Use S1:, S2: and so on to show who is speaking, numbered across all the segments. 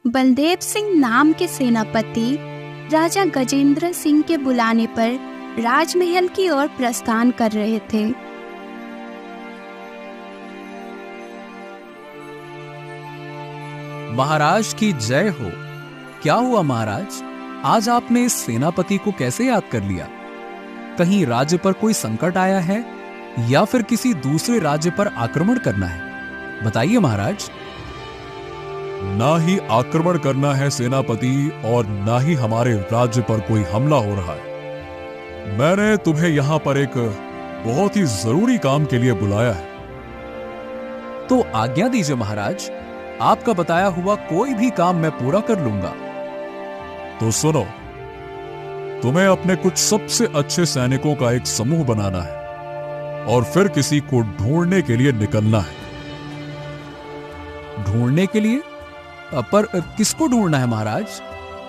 S1: बलदेव सिंह नाम के सेनापति राजा गजेंद्र सिंह के बुलाने पर राजमहल की ओर प्रस्थान कर रहे थे।
S2: महाराज की जय हो। क्या हुआ महाराज, आज आपने इस सेनापति को कैसे याद कर लिया? कहीं राज्य पर कोई संकट आया है या फिर किसी दूसरे राज्य पर आक्रमण करना है? बताइए महाराज।
S3: ना ही आक्रमण करना है सेनापति और ना ही हमारे राज्य पर कोई हमला हो रहा है। मैंने तुम्हें यहां पर एक बहुत ही जरूरी काम के लिए बुलाया है।
S2: तो आज्ञा दीजिए महाराज, आपका बताया हुआ कोई भी काम मैं पूरा कर लूंगा।
S3: तो सुनो, तुम्हें अपने कुछ सबसे अच्छे सैनिकों का एक समूह बनाना है और फिर किसी को ढूंढने के लिए निकलना है।
S2: ढूंढने के लिए? पर किसको ढूंढना है महाराज?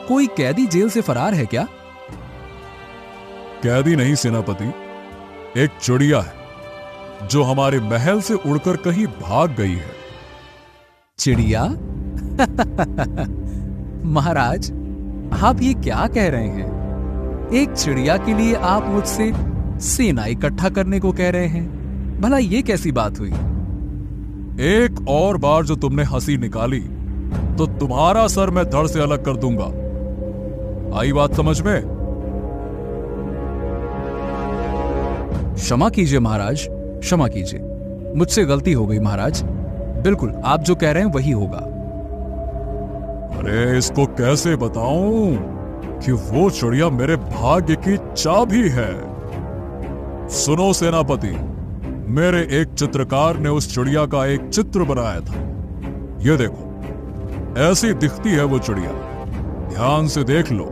S2: कोई कैदी जेल से फरार है क्या?
S3: कैदी नहीं सेनापति, एक चिड़िया है जो हमारे महल से उड़कर कहीं भाग गई है।
S2: चिड़िया? महाराज, आप ये क्या कह रहे हैं? एक चिड़िया के लिए आप मुझसे सेना इकट्ठा करने को कह रहे हैं? भला ये कैसी बात हुई?
S3: एक और बार जो तुमने हंसी निकाली तो तुम्हारा सर मैं धड़ से अलग कर दूंगा। आई बात समझ में?
S2: क्षमा कीजिए महाराज, क्षमा कीजिए, मुझसे गलती हो गई महाराज। बिल्कुल आप जो कह रहे हैं वही होगा।
S3: अरे इसको कैसे बताऊं कि वो चिड़िया मेरे भाग्य की चाबी है। सुनो सेनापति, मेरे एक चित्रकार ने उस चिड़िया का एक चित्र बनाया था। ये देखो, ऐसी दिखती है वो चिड़िया, ध्यान से देख लो।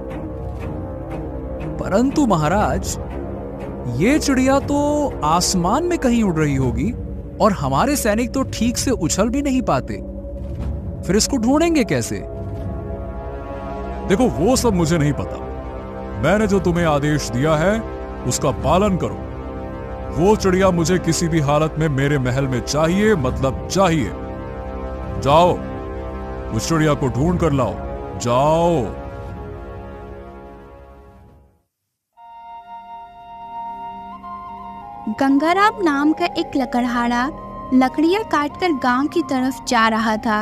S2: परंतु महाराज, ये चिड़िया तो आसमान में कहीं उड़ रही होगी और हमारे सैनिक तो ठीक से उछल भी नहीं पाते, फिर इसको ढूंढेंगे कैसे?
S3: देखो वो सब मुझे नहीं पता, मैंने जो तुम्हें आदेश दिया है उसका पालन करो। वो चिड़िया मुझे किसी भी हालत में मेरे महल में चाहिए, मतलब चाहिए। जाओ उस चिड़िया को ढूंढ कर लाओ, जाओ।
S1: गंगाराम नाम का एक लकड़हारा लकड़ियां काटकर गांव की तरफ जा रहा था।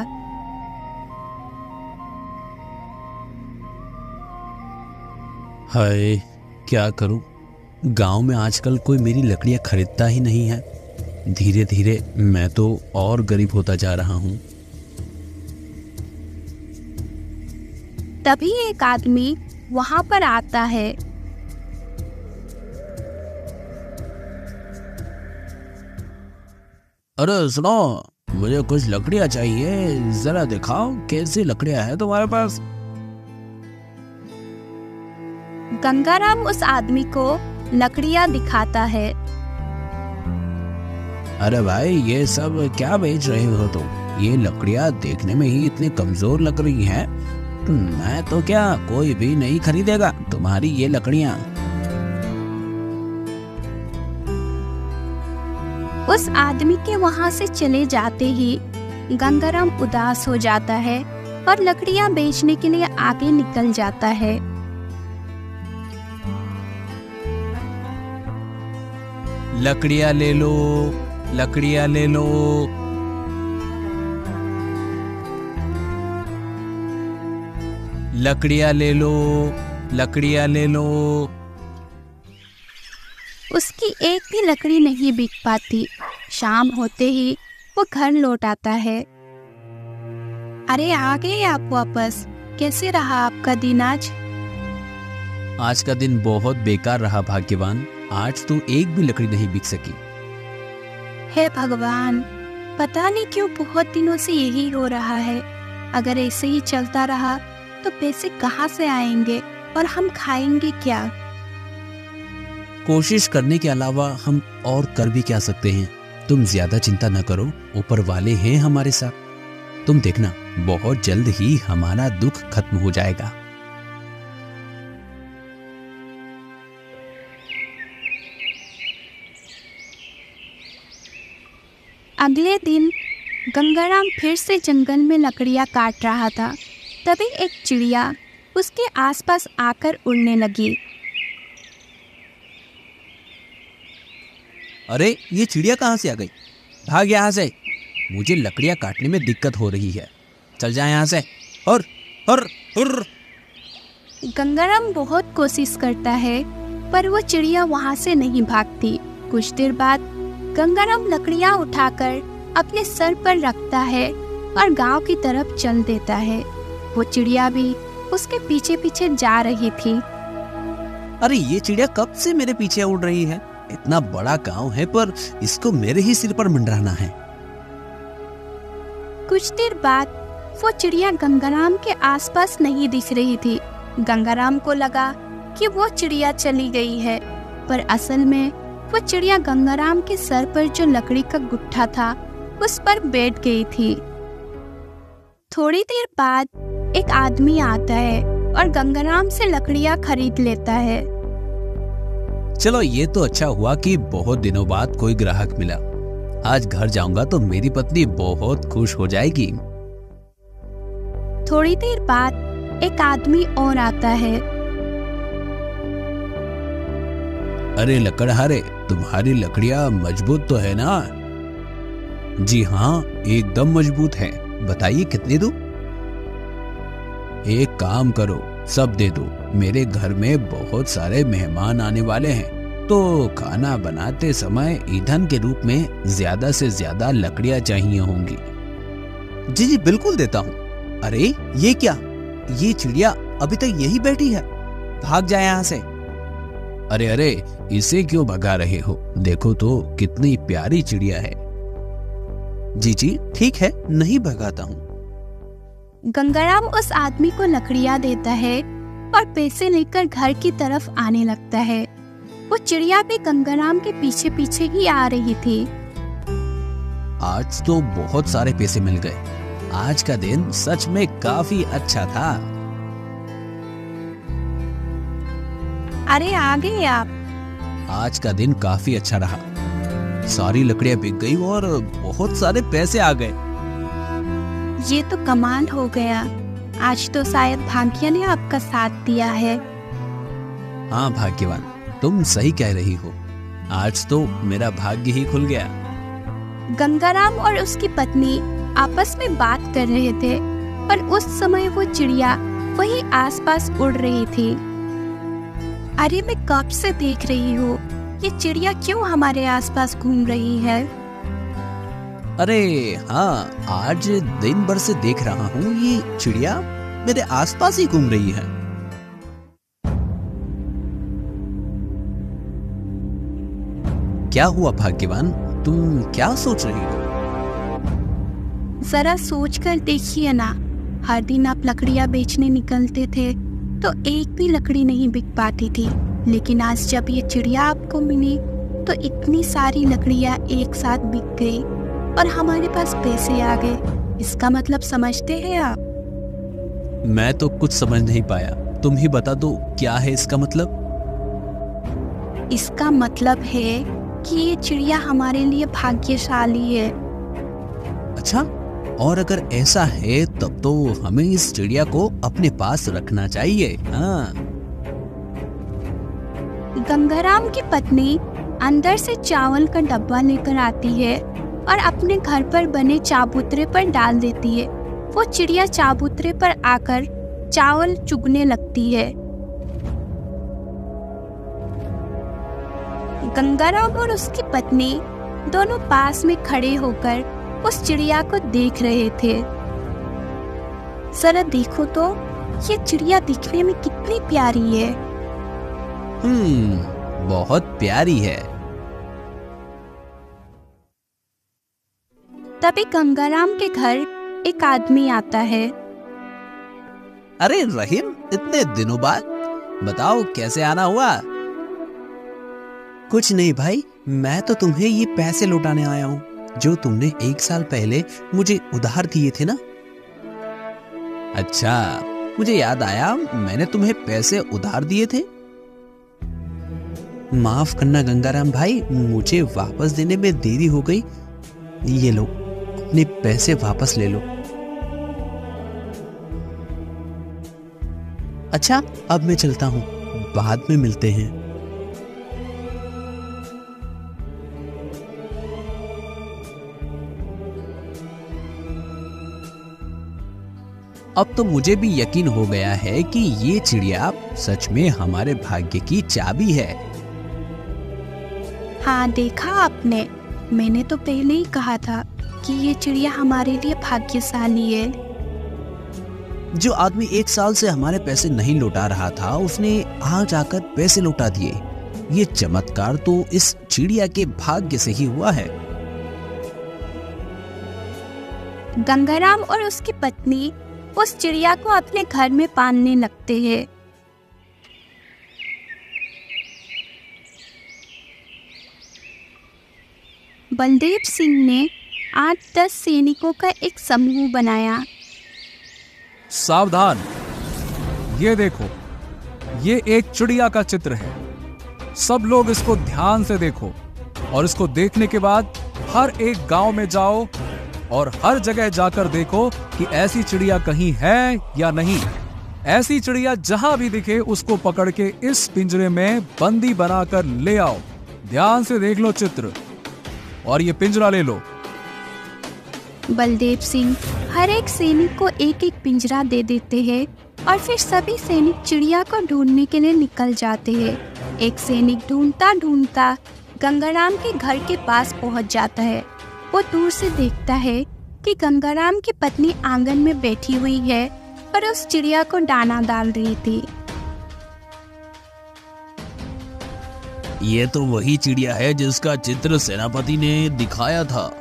S4: हाय, क्या करूं? गांव में आजकल कोई मेरी लकड़ियां खरीदता ही नहीं है। धीरे धीरे मैं तो और गरीब होता जा रहा हूं।
S1: तभी एक आदमी वहां पर आता है।
S4: अरे सुनो, मुझे कुछ लकड़ियां चाहिए, जरा दिखाओ कैसी लकड़ियां हैं तुम्हारे पास।
S1: गंगाराम उस आदमी को लकड़ियां दिखाता है।
S4: अरे भाई, ये सब क्या बेच रहे हो तुम? ये लकड़ियां देखने में ही इतनी कमजोर लग रही हैं। मैं तो क्या, कोई भी नहीं खरीदेगा तुम्हारी ये लकड़ियां।
S1: उस आदमी के वहां से चले जाते ही गंगाराम उदास हो जाता है और लकड़ियां बेचने के लिए आगे निकल जाता है।
S2: लकड़ियां ले लो, लकड़ियां ले लो। लकड़ियां ले लो, लकड़ियां ले लो।
S1: उसकी एक भी लकड़ी नहीं बिक पाती। शाम होते ही वो घर लौट आता है। अरे आ गए आप वापस, कैसे रहा आपका दिन आज?
S4: आज का दिन बहुत बेकार रहा भाग्यवान। आज तो एक भी लकड़ी नहीं बिक सकी।
S1: हे भगवान, पता नहीं क्यों बहुत दिनों से यही हो रहा है। अगर ऐसे ही चलता रहा तो पैसे कहाँ से आएंगे और हम खाएंगे क्या?
S4: कोशिश करने के अलावा हम और कर भी क्या सकते हैं। तुम ज्यादा चिंता न करो, ऊपर वाले हैं हमारे साथ। तुम देखना, बहुत जल्द ही हमारा दुख खत्म हो जाएगा।
S1: अगले दिन गंगाराम फिर से जंगल में लकड़ियां काट रहा था। तभी एक चिड़िया उसके आसपास आकर उड़ने लगी।
S4: अरे ये चिड़िया कहाँ से आ गई? भाग यहाँ से, मुझे लकड़ियाँ काटने में दिक्कत हो रही है। चल जा यहाँ से। और और
S1: गंगाराम बहुत कोशिश करता है पर वो चिड़िया वहाँ से नहीं भागती। कुछ देर बाद गंगाराम लकड़ियाँ उठाकर अपने सर पर रखता है और गांव की तरफ चल देता है। वो चिड़िया भी उसके पीछे पीछे जा रही थी।
S4: अरे ये चिड़िया कब से मेरे पीछे उड़ रही है? इतना बड़ा गांव है पर इसको मेरे ही सिर पर मंडराना है।
S1: कुछ देर बाद वो चिड़िया गंगाराम के आसपास नहीं दिख रही थी। गंगाराम को लगा कि वो चिड़िया चली गई है, पर असल में वो चिड़िया गंगाराम के सर पर जो लकड़ी का गुट्ठा था उस पर बैठ गई थी। थोड़ी देर बाद एक आदमी आता है और गंगाराम से लकड़ियाँ खरीद लेता है।
S4: चलो ये तो अच्छा हुआ कि बहुत दिनों बाद कोई ग्राहक मिला। आज घर जाऊंगा तो मेरी पत्नी बहुत खुश हो जाएगी।
S1: थोड़ी देर बाद एक आदमी और आता है।
S4: अरे लकड़हारे, तुम्हारी लकड़ियाँ मजबूत तो है ना? जी हाँ, एकदम मजबूत है। बताइए कितने दूं? एक काम करो, सब दे दो। मेरे घर में बहुत सारे मेहमान आने वाले हैं, तो खाना बनाते समय ईंधन के रूप में ज्यादा से ज्यादा लकड़ियाँ चाहिए होंगी। जी जी बिल्कुल देता हूँ। अरे ये क्या? ये चिड़िया अभी तक यही बैठी है। भाग जाए यहाँ से। अरे अरे, इसे क्यों भगा रहे हो? देखो तो कितनी प्यारी चिड़िया है। जी जी ठीक है, नहीं भगाता हूँ।
S1: गंगाराम उस आदमी को लकड़ियाँ देता है और पैसे लेकर घर की तरफ आने लगता है। वो चिड़िया भी गंगाराम के पीछे पीछे ही आ रही थी।
S4: आज तो बहुत सारे पैसे मिल गए। आज का दिन सच में काफी अच्छा था।
S1: अरे आ गए आप।
S4: आज का दिन काफी अच्छा रहा। सारी लकड़ियां बिक गई और बहुत सारे पैसे आ गए।
S1: ये तो कमाल हो गया। आज तो शायद भाग्य ने आपका साथ दिया है।
S4: हाँ भाग्यवान, तुम सही कह रही हो। आज तो मेरा भाग्य ही खुल गया।
S1: गंगाराम और उसकी पत्नी आपस में बात कर रहे थे, पर उस समय वो चिड़िया वही आसपास उड़ रही थी। अरे मैं कब से देख रही हूँ, ये चिड़िया क्यों हमारे आसपास घूम रही है?
S4: अरे हाँ, आज दिन भर से देख रहा हूँ ये चिड़िया मेरे आसपास ही घूम रही है। क्या हुआ भाग्यवान, तुम क्या सोच रही हो?
S1: जरा सोच कर देखिए ना, हर दिन आप लकड़ियाँ बेचने निकलते थे तो एक भी लकड़ी नहीं बिक पाती थी, लेकिन आज जब ये चिड़िया आपको मिली तो इतनी सारी लकड़ियाँ एक साथ बिक गई और हमारे पास पैसे आ गए। इसका मतलब समझते हैं आप?
S4: मैं तो कुछ समझ नहीं पाया, तुम ही बता दो क्या है इसका मतलब?
S1: इसका मतलब है कि ये चिड़िया हमारे लिए भाग्यशाली है।
S4: अच्छा, और अगर ऐसा है तब तो हमें इस चिड़िया को अपने पास रखना चाहिए। हाँ।
S1: गंगाराम की पत्नी अंदर से चावल का डब्बा लेकर आती है और अपने घर पर बने चाबूतरे पर डाल देती है। वो चिड़िया चाबूतरे पर आकर चावल चुगने लगती है। गंगाराम और उसकी पत्नी दोनों पास में खड़े होकर उस चिड़िया को देख रहे थे। जरा देखो तो, ये चिड़िया दिखने में कितनी प्यारी है।
S4: बहुत प्यारी है।
S1: तभी गंगाराम के घर एक आदमी आता है।
S4: अरे रहीम, इतने दिनों बाद, बताओ कैसे आना हुआ? कुछ नहीं भाई, मैं तो तुम्हें ये पैसे लौटाने आया हूँ जो तुमने 1 साल पहले मुझे उधार दिए थे ना। अच्छा, मुझे याद आया, मैंने तुम्हें पैसे उधार दिए थे। माफ करना गंगाराम भाई, मुझे वापस देने में देरी हो गई। ये लो, अपने पैसे वापस ले लो। अच्छा, अब मैं चलता हूँ, बाद में मिलते हैं। अब तो मुझे भी यकीन हो गया है कि ये चिड़िया सच में हमारे भाग्य की चाबी है।
S1: हाँ, देखा आपने, मैंने तो पहले ही कहा था कि ये चिड़िया हमारे लिए भाग्यशाली है।
S4: जो आदमी 1 साल से हमारे पैसे नहीं लौटा रहा था, उसने आज आकर पैसे लौटा दिए। ये चमत्कार तो इस चिड़िया के भाग्य से ही हुआ है।
S1: गंगाराम और उसकी पत्नी उस चिड़िया को अपने घर में पालने लगते हैं। बलदेव सिंह ने 8-10 सैनिकों का एक समूह बनाया।
S2: सावधान, ये देखो, ये एक चिड़िया का चित्र है। सब लोग इसको ध्यान से देखो और इसको देखने के बाद हर एक गांव में जाओ और हर जगह जाकर देखो कि ऐसी चिड़िया कहीं है या नहीं। ऐसी चिड़िया जहां भी दिखे उसको पकड़ के इस पिंजरे में बंदी बनाकर ले आओ। ध्यान से देख लो चित्र और ये पिंजरा ले लो।
S1: बलदेव सिंह हर एक सैनिक को एक एक पिंजरा दे देते हैं और फिर सभी सैनिक चिड़िया को ढूंढने के लिए निकल जाते हैं। एक सैनिक ढूंढता ढूंढता गंगाराम के घर के पास पहुंच जाता है। वो दूर से देखता है कि गंगाराम की पत्नी आंगन में बैठी हुई है और उस चिड़िया को दाना डाल रही थी।
S4: ये तो वही चिड़िया है जिसका चित्र सेनापति ने दिखाया था।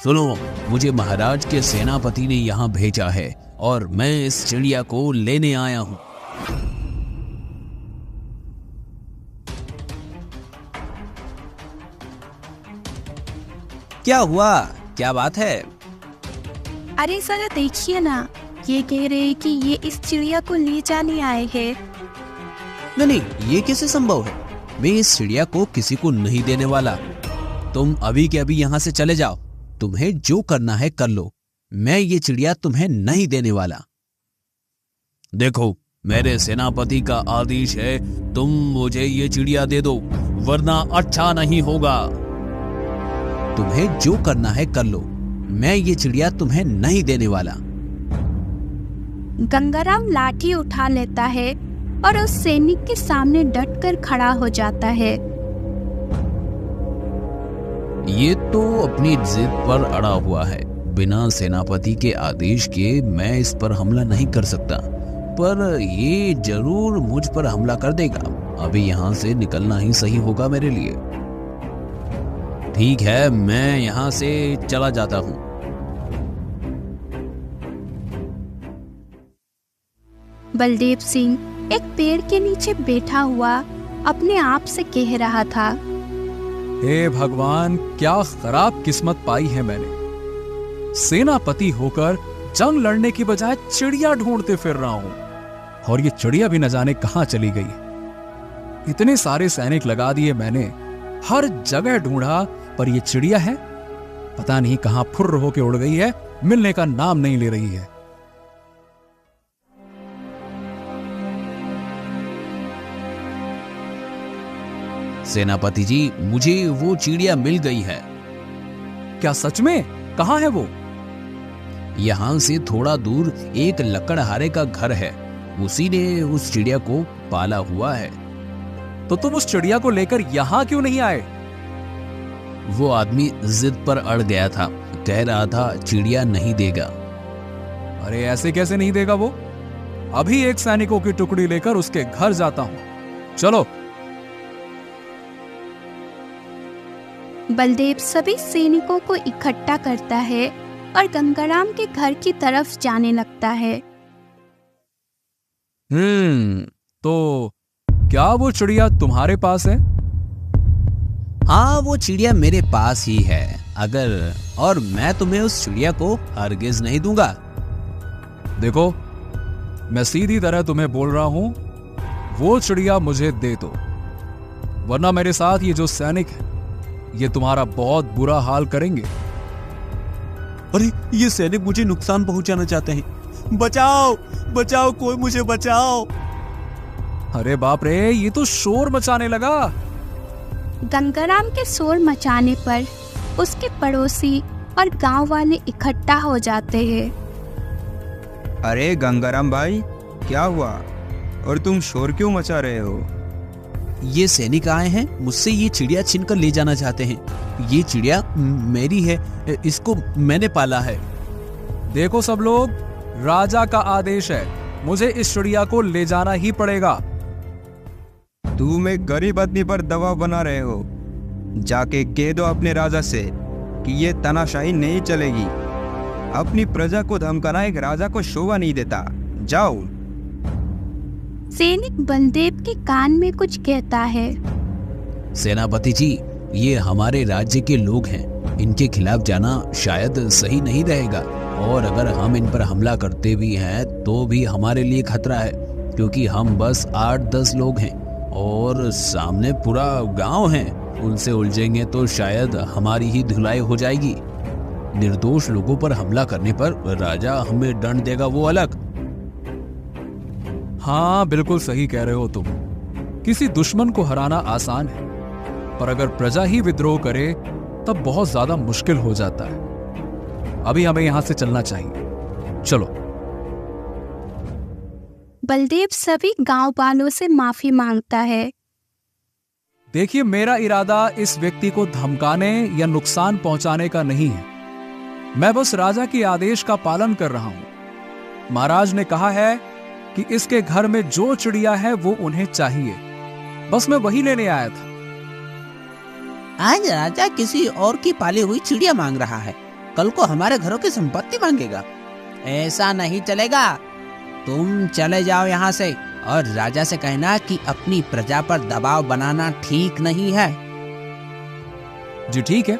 S4: सुनो, मुझे महाराज के सेनापति ने यहाँ भेजा है और मैं इस चिड़िया को लेने आया हूँ। क्या हुआ? क्या बात है?
S1: अरे जरा देखिए ना, ये कह रहे हैं कि ये इस चिड़िया को ले जाने आए हैं।
S4: नहीं, ये कैसे संभव है? मैं इस चिड़िया को किसी को नहीं देने वाला। तुम अभी के अभी यहाँ से चले जाओ। तुम्हें जो करना है कर लो। मैं ये चिड़िया तुम्हें नहीं देने वाला। देखो, मेरे सेनापति का आदेश है, तुम मुझे ये चिड़िया दे दो, वरना अच्छा नहीं होगा। तुम्हें जो करना है कर लो। मैं ये चिड़िया तुम्हें नहीं देने वाला।
S1: गंगाराम लाठी उठा लेता है और उस सैनिक के सामने डटकर खड़ा हो जाता है।
S4: ये तो अपनी जिद पर अड़ा हुआ है। बिना सेनापति के आदेश के मैं इस पर हमला नहीं कर सकता, पर ये जरूर मुझ पर हमला कर देगा। अभी यहाँ से निकलना ही सही होगा मेरे लिए। ठीक है, मैं यहाँ से चला जाता हूँ।
S1: बलदेव सिंह एक पेड़ के नीचे बैठा हुआ अपने आप से कह रहा था,
S2: हे भगवान, क्या खराब किस्मत पाई है मैंने। सेनापति होकर जंग लड़ने की बजाय चिड़िया ढूंढते फिर रहा हूं, और ये चिड़िया भी न जाने कहां चली गई। इतने सारे सैनिक लगा दिए मैंने, हर जगह ढूंढा, पर ये चिड़िया है पता नहीं कहां फुर्र होके उड़ गई है, मिलने का नाम नहीं ले रही है।
S4: सेनापति जी, मुझे वो चिड़िया मिल गई है।
S2: क्या सच में? कहां है वो?
S4: यहाँ से थोड़ा दूर एक लकड़हारे का घर है, उसी ने उस चिड़िया को पाला हुआ है।
S2: तो तुम उस चिड़िया को लेकर यहां क्यों नहीं आए?
S4: वो आदमी जिद पर अड़ गया था, कह रहा था चिड़िया नहीं देगा।
S2: अरे ऐसे कैसे नहीं देगा वो? अभी एक सैनिकों की टुकड़ी लेकर उसके घर जाता हूं, चलो।
S1: बलदेव सभी सैनिकों को इकट्ठा करता है और गंगाराम के घर की तरफ जाने लगता है।
S2: तो क्या वो चिड़िया तुम्हारे पास है?
S4: हाँ, वो चिड़िया मेरे पास ही है, और मैं तुम्हें उस चिड़िया को हरगिज नहीं दूंगा।
S2: देखो, मैं सीधी तरह तुम्हें बोल रहा हूं, वो चिड़िया मुझे दे दो, वरना मेरे साथ ये जो सैनिक है ये तुम्हारा बहुत बुरा हाल करेंगे।
S5: अरे ये सैनिक मुझे नुकसान पहुंचाना चाहते हैं। बचाओ बचाओ, कोई मुझे बचाओ।
S2: अरे बाप रे, ये तो शोर मचाने लगा।
S1: गंगाराम के शोर मचाने पर उसके पड़ोसी और गांव वाले इकट्ठा हो जाते हैं।
S6: अरे गंगाराम भाई, क्या हुआ और तुम शोर क्यों मचा रहे हो?
S5: ये सैनिक आए हैं, मुझसे ये चिड़िया छीन कर ले जाना चाहते हैं। ये चिड़िया मेरी है, इसको मैंने पाला है।
S2: देखो सब लोग, राजा का आदेश है, मुझे इस चिड़िया को ले जाना ही पड़ेगा।
S6: तुम एक गरीब आदमी पर दबाव बना रहे हो। जाके कह दो अपने राजा से कि ये तानाशाही नहीं चलेगी। अपनी प्रजा को धमकाना एक राजा को शोभा नहीं देता। जाओ।
S1: सैनिक बलदेव के कान में कुछ कहता है।
S4: सेनापति जी, ये हमारे राज्य के लोग हैं, इनके खिलाफ जाना शायद सही नहीं रहेगा, और अगर हम इन पर हमला करते भी हैं तो भी हमारे लिए खतरा है, क्योंकि हम बस 8-10 लोग हैं और सामने पूरा गांव है। उनसे उलझेंगे तो शायद हमारी ही धुलाई हो जाएगी। निर्दोष लोगों पर हमला करने पर राजा हमें दंड देगा, वो अलग।
S2: हाँ, बिल्कुल सही कह रहे हो तुम। किसी दुश्मन को हराना आसान है, पर अगर प्रजा ही विद्रोह करे तब बहुत ज्यादा मुश्किल हो जाता है। अभी हमें यहां से चलना चाहिए, चलो।
S1: बलदेव सभी गांव वालों से माफी मांगता है।
S2: देखिए, मेरा इरादा इस व्यक्ति को धमकाने या नुकसान पहुंचाने का नहीं है। मैं बस राजा के आदेश का पालन कर रहा हूं। महाराज ने कहा है कि इसके घर में जो चिड़िया है वो उन्हें चाहिए, बस मैं वही लेने आया था।
S7: आज राजा किसी और की पाली हुई चिड़िया मांग रहा है, कल को हमारे घरों की संपत्ति मांगेगा। ऐसा नहीं चलेगा। तुम चले जाओ यहाँ से और राजा से कहना कि अपनी प्रजा पर दबाव बनाना ठीक नहीं है।
S2: जी ठीक है,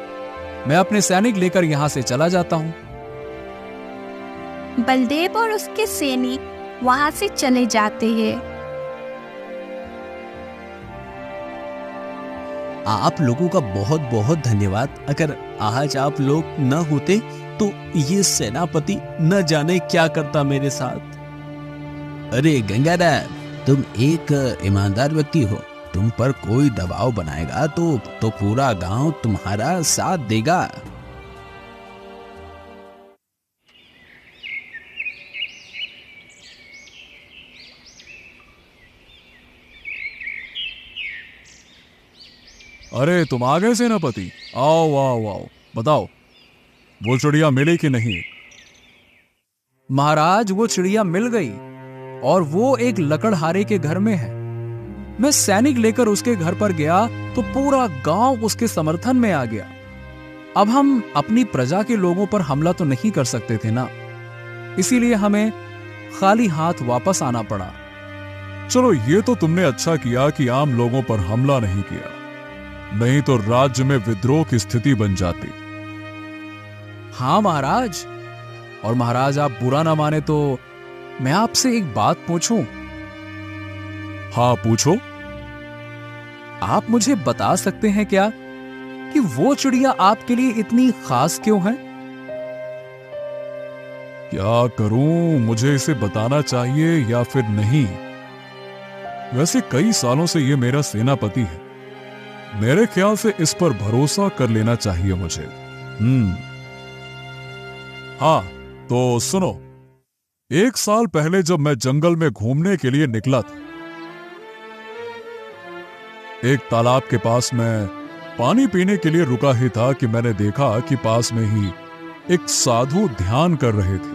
S2: मैं अपने सैनिक लेकर यहाँ से चला जाता हूँ।
S1: बलदेव और उसके सैनिक वहां से चले जाते हैं।
S5: आप लोगों का बहुत बहुत धन्यवाद। अगर आज आप लोग न होते तो ये सेनापति न जाने क्या करता मेरे साथ।
S4: अरे गंगाराम, तुम एक ईमानदार व्यक्ति हो। तुम पर कोई दबाव बनाएगा तो पूरा गांव तुम्हारा साथ देगा।
S3: अरे तुम आ गए सेनापति, आओ आओ आओ, बताओ वो चिड़िया मिली कि नहीं?
S2: महाराज, वो चिड़िया मिल गई और वो एक लकड़हारे के घर में है। मैं सैनिक लेकर उसके घर पर गया तो पूरा गांव उसके समर्थन में आ गया। अब हम अपनी प्रजा के लोगों पर हमला तो नहीं कर सकते थे ना, इसीलिए हमें खाली हाथ वापस आना पड़ा।
S3: चलो, ये तो तुमने अच्छा किया कि आम लोगों पर हमला नहीं किया, नहीं तो राज्य में विद्रोह की स्थिति बन जाती।
S2: हाँ महाराज, और महाराज आप बुरा ना माने तो मैं आपसे एक बात पूछूं?
S3: हाँ पूछो।
S2: आप मुझे बता सकते हैं क्या कि वो चिड़िया आपके लिए इतनी खास क्यों है?
S3: क्या करूं, मुझे इसे बताना चाहिए या फिर नहीं? वैसे कई सालों से ये मेरा सेनापति है, मेरे ख्याल से इस पर भरोसा कर लेना चाहिए मुझे। हाँ तो सुनो, 1 साल पहले जब मैं जंगल में घूमने के लिए निकला था, एक तालाब के पास मैं पानी पीने के लिए रुका ही था कि मैंने देखा कि पास में ही एक साधु ध्यान कर रहे थे।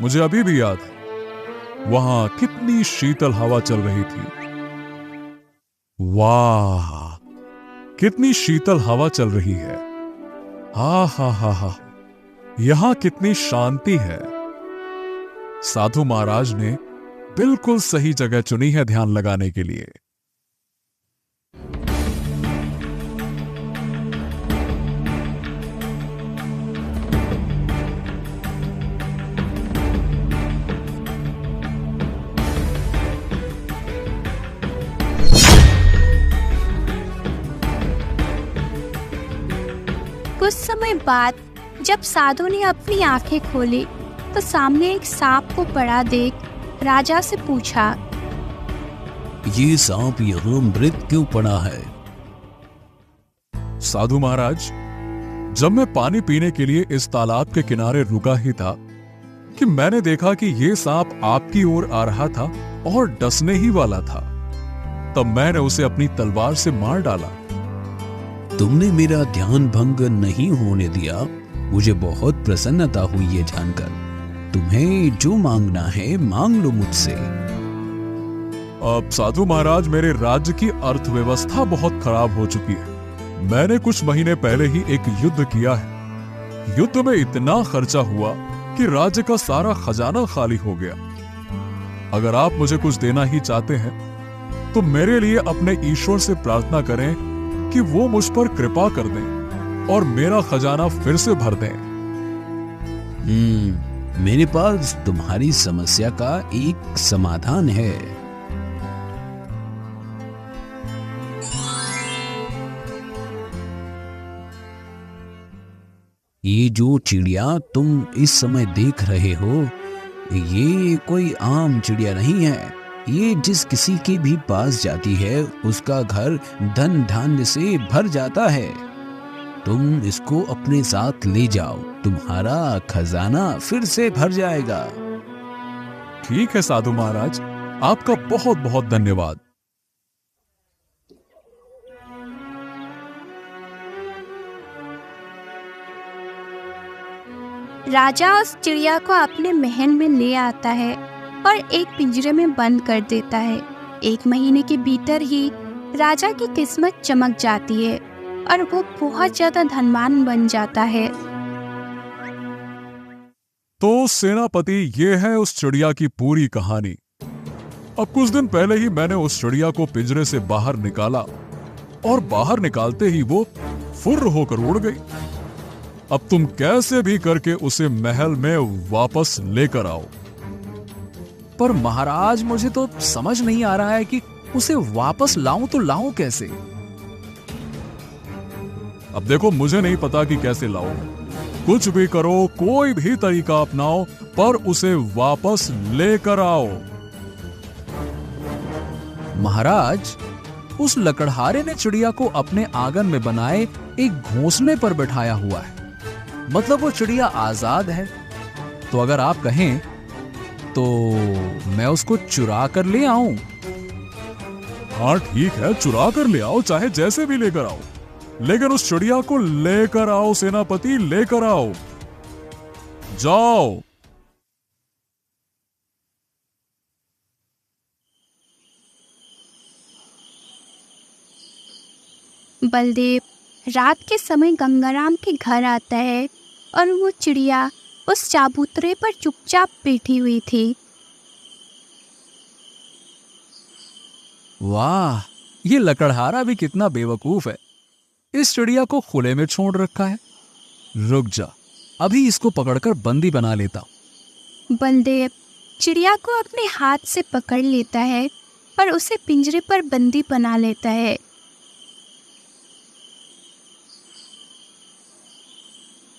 S3: मुझे अभी भी याद है, वहां कितनी शीतल हवा चल रही थी। वाह, कितनी शीतल हवा चल रही है। हा हा हा हा, यहां कितनी शांति है। साधु महाराज ने बिल्कुल सही जगह चुनी है ध्यान लगाने के लिए।
S1: कुछ समय बाद जब साधु ने अपनी आंखें खोली तो सामने एक सांप को पड़ा देख राजा से पूछा,
S4: ये सांप यहाँ मृत क्यों पड़ा है?
S3: साधु महाराज, जब मैं पानी पीने के लिए इस तालाब के किनारे रुका ही था कि मैंने देखा कि ये सांप आपकी ओर आ रहा था और डसने ही वाला था। तब मैंने उसे अपनी तलवार से मार डाला।
S4: तुमने मेरा ध्यान भंग नहीं होने दिया। मुझे बहुत प्रसन्नता हुई ये जानकर। तुम्हें जो मांगना है मांग लो मुझसे।
S3: अब साधु महाराज, मेरे राज्य की अर्थव्यवस्था बहुत खराब हो चुकी है। मैंने कुछ महीने पहले ही एक युद्ध किया है। युद्ध में इतना खर्चा हुआ कि राज्य का सारा खजाना खाली हो गया। अगर आप मुझे कुछ देना ही चाहते हैं तो मेरे लिए अपने ईश्वर से प्रार्थना करें कि वो मुझ पर कृपा कर दें और मेरा खजाना फिर से भर दें।
S4: मेरे पास तुम्हारी समस्या का एक समाधान है। ये जो चिड़िया तुम इस समय देख रहे हो, ये कोई आम चिड़िया नहीं है। ये जिस किसी के भी पास जाती है उसका घर धन धान्य से भर जाता है। तुम इसको अपने साथ ले जाओ, तुम्हारा खजाना फिर से भर जाएगा।
S3: ठीक है साधु महाराज, आपका बहुत बहुत धन्यवाद।
S1: राजा उस चिड़िया को अपने महल में ले आता है और एक पिंजरे में बंद कर देता है। 1 महीने के भीतर ही राजा की किस्मत चमक जाती है और वो बहुत ज्यादा धनवान बन जाता है।
S3: तो सेनापति, ये है उस चिड़िया की पूरी कहानी। अब कुछ दिन पहले ही मैंने उस चिड़िया को पिंजरे से बाहर निकाला और बाहर निकालते ही वो फुर्र होकर उड़ गई। अब तुम कैसे भी करके उसे महल में वापस लेकर आओ।
S2: पर महाराज, मुझे तो समझ नहीं आ रहा है कि उसे वापस लाऊं तो लाऊं कैसे।
S3: अब देखो, मुझे नहीं पता कि कैसे लाओ। कुछ भी करो, कोई भी तरीका अपनाओ, पर उसे वापस लेकर आओ।
S2: महाराज, उस लकड़हारे ने चिड़िया को अपने आंगन में बनाए एक घोंसले पर बैठाया हुआ है। मतलब वो चिड़िया आजाद है। तो अगर आप कहें तो मैं उसको चुरा कर ले आऊं।
S3: हाँ ठीक है, चुरा कर ले आओ, चाहे जैसे भी लेकर आओ, लेकिन उस चिड़िया को लेकर आओ सेनापति, लेकर आओ। जाओ।
S1: बलदेव रात के समय गंगाराम के घर आता है और वो चिड़िया उस चाबूतरे पर चुपचाप बैठी हुई थी।
S2: वाह, ये लकड़हारा भी कितना बेवकूफ है। इस चिड़िया को खुले में छोड़ रखा है। रुक जा, अभी इसको पकड़कर बंदी बना लेता हूं।
S1: बलदेव चिड़िया को अपने हाथ से पकड़ लेता है और उसे पिंजरे पर बंदी बना लेता है।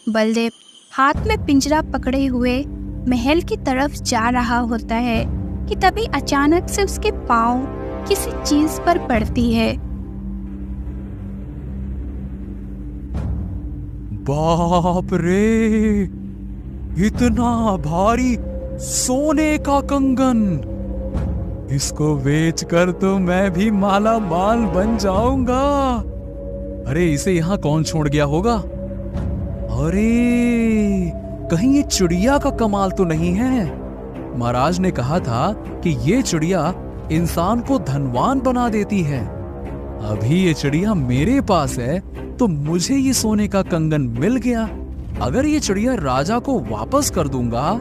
S1: बलदेव हाथ में पिंजरा पकड़े हुए महल की तरफ जा रहा होता है कि तभी अचानक से उसके पांव किसी चीज पर पड़ती है।
S2: बाप रे, इतना भारी सोने का कंगन! इसको बेचकर तो मैं भी माला माल बन जाऊंगा। अरे इसे यहाँ कौन छोड़ गया होगा? अरे कहीं ये चिड़िया का कमाल तो नहीं है? महाराज ने कहा था कि ये चिड़िया इंसान को धनवान बना देती है। अभी ये चिड़िया मेरे पास है तो मुझे ये सोने का कंगन मिल गया। अगर ये चिड़िया राजा को वापस कर दूंगा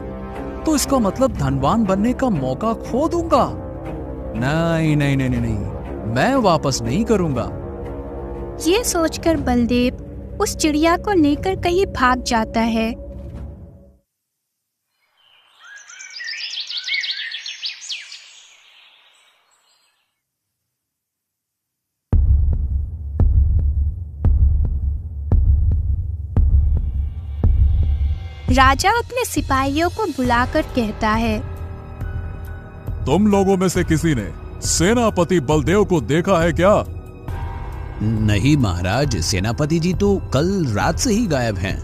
S2: तो इसका मतलब धनवान बनने का मौका खो दूंगा। नहीं नहीं नहीं नहीं, मैं वापस नहीं करूंगा।
S1: ये सोचकर बलदेव उस चिड़िया को लेकर कहीं भाग जाता है। राजा अपने सिपाहियों को बुलाकर कहता है,
S3: तुम लोगों में से किसी ने सेनापति बलदेव को देखा है क्या?
S4: नहीं महाराज, सेनापति जी तो कल रात से ही गायब हैं।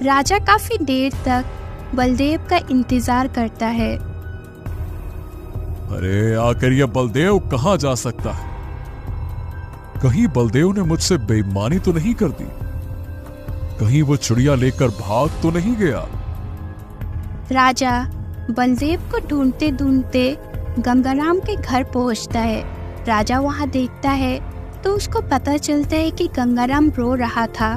S1: राजा काफी देर तक बलदेव का इंतजार करता है।
S3: अरे आखिर यह बलदेव कहां जा सकता है? कहीं बलदेव ने मुझसे बेईमानी तो नहीं कर दी? कहीं वो चिड़िया लेकर भाग तो नहीं गया?
S1: राजा बलदेव को ढूंढते ढूंढते गंगाराम के घर पहुंचता है। राजा वहां देखता है तो उसको पता चलता है कि गंगाराम रो रहा था।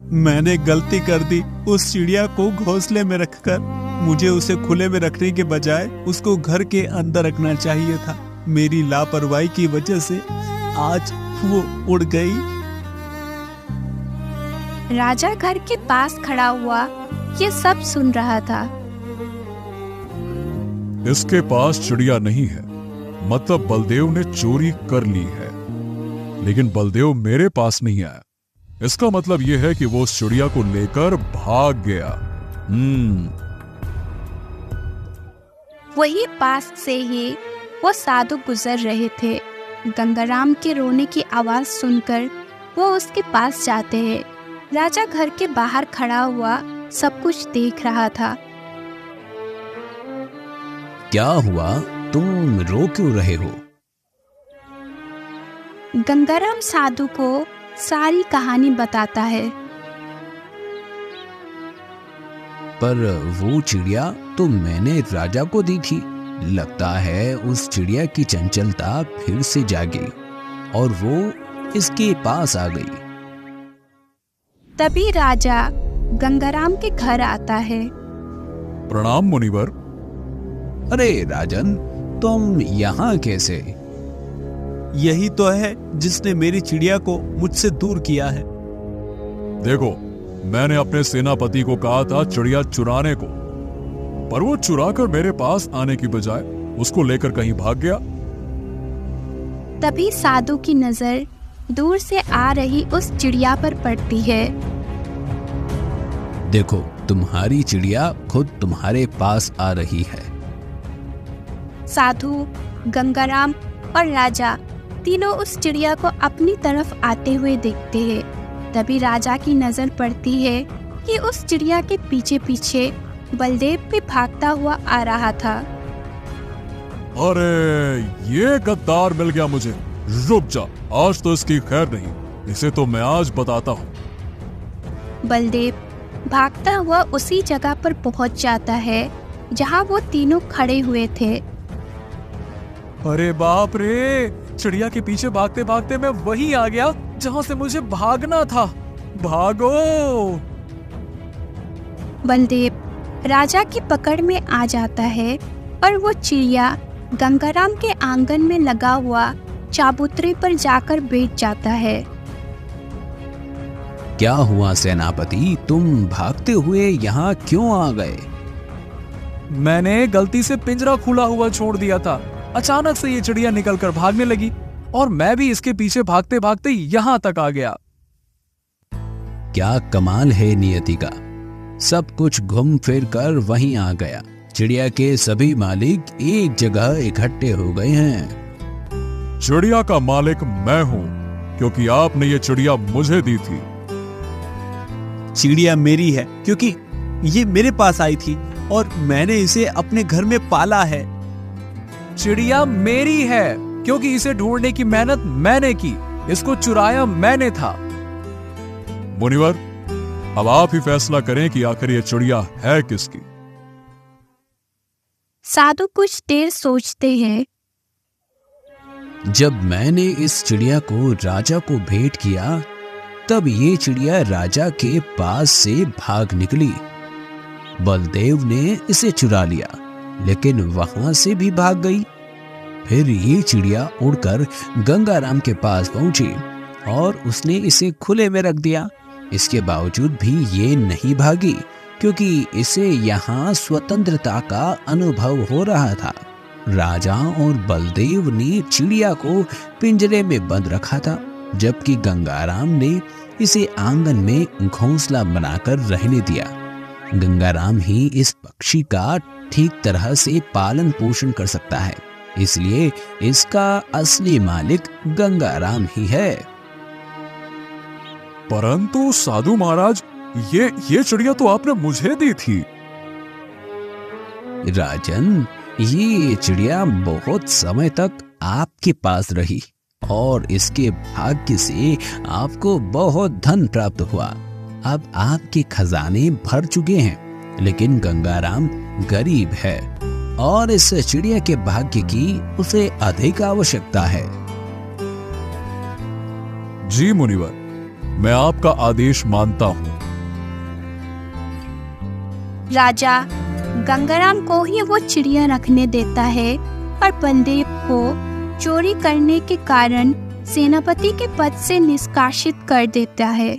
S5: मैंने गलती कर दी। उस चिड़िया को घोंसले में रखकर मुझे उसे खुले में रखने के बजाय उसको घर के अंदर रखना चाहिए था। मेरी लापरवाही की वजह से आज वो उड़ गई।
S1: राजा घर के पास खड़ा हुआ ये सब सुन रहा था।
S3: इसके पास चिड़िया नहीं है, मतलब बलदेव ने चोरी कर ली है। लेकिन बलदेव मेरे पास नहीं आया, इसका मतलब यह है कि वो उस चिड़िया को लेकर भाग गया।
S1: वही पास से ही वो साधु गुजर रहे थे। गंगाराम के रोने की आवाज सुनकर वो उसके पास जाते हैं। राजा घर के बाहर खड़ा हुआ सब कुछ देख रहा था।
S4: क्या हुआ? तुम रो क्यों रहे हो?
S1: गंगाराम साधु को सारी कहानी बताता है।
S4: पर वो चिड़िया तो मैंने राजा को दी थी। लगता है उस चिड़िया की चंचलता फिर से जागी और वो इसके पास आ गई।
S1: तभी राजा गंगाराम के घर आता है।
S3: प्रणाम मुनिवर।
S4: अरे राजन, तुम यहाँ कैसे?
S5: यही तो है जिसने मेरी चिड़िया को मुझसे दूर किया है।
S3: देखो, मैंने अपने सेनापति को कहा था चिड़िया चुराने को, पर वो चुरा कर मेरे पास आने की बजाय उसको लेकर कहीं भाग गया।
S1: तभी साधु की नजर दूर से आ रही उस चिड़िया पर पड़ती है।
S4: देखो, तुम्हारी चिड़िया खुद तुम्हारे पास आ रही है।
S1: साधु, गंगाराम और राजा तीनों उस चिड़िया को अपनी तरफ आते हुए देखते हैं। तभी राजा की नजर पड़ती है कि उस चिड़िया के पीछे पीछे बलदेव भी भागता हुआ आ रहा था।
S3: अरे ये गद्दार मिल गया मुझे। रुक जा, आज तो इसकी खैर नहीं, इसे तो मैं आज बताता हूँ।
S1: बलदेव भागता हुआ उसी जगह पर पहुंच जाता है जहां वो तीनों खड़े हुए थे।
S2: अरे बाप रे, चिड़िया के पीछे भागते भागते मैं वहीं आ गया जहां से मुझे भागना था। भागो!
S1: बलदेव राजा की पकड़ में आ जाता है और वो चिड़िया गंगाराम के आंगन में लगा हुआ चाबूतरे पर जाकर बैठ जाता है।
S4: क्या हुआ सेनापति, तुम भागते हुए यहाँ क्यों आ गए?
S2: मैंने गलती से पिंजरा खुला हुआ छोड़ दिया था। अचानक से ये चिड़िया निकलकर भागने लगी और मैं भी इसके पीछे भागते भागते यहाँ तक आ गया।
S4: क्या कमाल है नियति का, सब कुछ घूम फिर कर वहीं आ गया। चिड़िया के सभी मालिक एक जगह इकट्ठे हो गए हैं।
S3: चिड़िया का मालिक मैं हूँ, क्योंकि आपने ये चिड़िया मुझे दी थी।
S5: चिड़िया मेरी है क्योंकि ये मेरे पास आई थी और मैंने इसे अपने घर में पाला है।
S2: चिड़िया मेरी है क्योंकि इसे ढूंढने की मेहनत मैंने की, इसको चुराया मैंने था।
S3: मुनिवर, अब आप ही फैसला करें कि आखिर ये चिड़िया है किसकी।
S1: साधु कुछ देर सोचते हैं।
S4: जब मैंने इस चिड़िया को राजा को भेंट किया, तब ये चिड़िया राजा के पास से भाग निकली। बलदेव ने इसे चुरा लिया, लेकिन वहां से भी भाग गई। फिर ये चिड़िया उड़कर गंगाराम के पास पहुंची और उसने इसे खुले में रख दिया। इसके बावजूद भी ये नहीं भागी, क्योंकि इसे यहाँ स्वतंत्रता का अनुभव हो रहा था। राजा और बलदेव ने चिड़िया को पिंजरे में बंद रखा था जबकि गंगाराम ने इसे आंगन में घोंसला बनाकर रहने दिया। गंगाराम ही इस पक्षी का ठीक तरह से पालन पोषण कर सकता है, इसलिए इसका असली मालिक गंगाराम ही है।
S3: परंतु साधु महाराज, ये चिड़िया तो आपने मुझे दी थी।
S4: राजन, ये चिड़िया बहुत समय तक आपके पास रही और इसके भाग्य से आपको बहुत धन प्राप्त हुआ। अब आपके खजाने भर चुके हैं, लेकिन गंगाराम गरीब है और इस चिड़िया के भाग्य की उसे अधिक आवश्यकता है।
S3: जी मुनिवर, मैं आपका आदेश मानता हूँ।
S1: राजा गंगाराम को ही वो चिड़िया रखने देता है और बलदेव को चोरी करने के कारण सेनापति के पद से निष्कासित कर देता है।